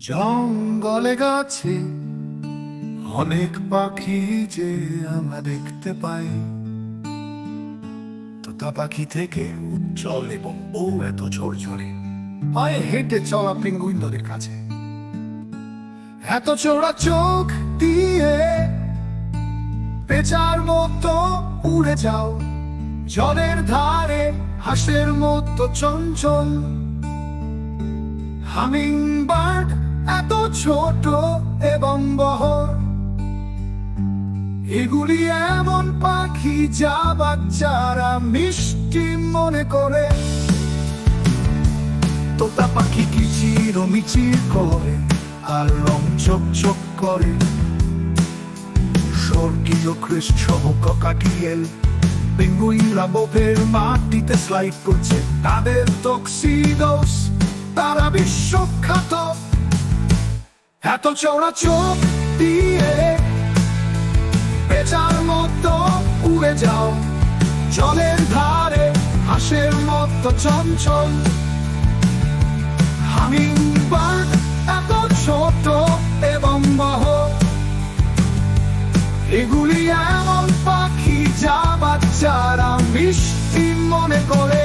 জঙ্গলে গাছে অনেক পাখি যে আমরা দেখতে পাই। তোতা পাখি থেকে উজ্জ্বল এবং এত ঝরঝরে পায়ে হেঁটে চলা পেঙ্গুইনদের কাছে এত চোরা চোখ দিয়ে পেঁচার মতো উড়ে যাও, জলের ধারে হাঁসের মতো চঞ্চল। হামিংবার্ড এত ছোট এবং বহর, এগুলি এমন পাখি যা বাচ্চারা মিষ্টি মনে করে। তোতা পাখি কিচির ও মিচির করে আর রং চোখ চোখ করে। স্বর্গীয় খ্রিস্ট সহ ককাটিয়েল পেঙ্গুইনরা বোফের মাটিতে স্লাইড করছে তাদের টক্সিডোস, তারা বিশ্বখ্যাত। এত চওড়া চোখ দিয়ে পেঁচার মতো উড়ে যাও, জলের ধারে হাঁসের মতো চঞ্চল। হামিংবার্ড এত ছোট এবং বহর, এগুলি এমন পাখি যা বাচ্চারা মিষ্টি মনে করে।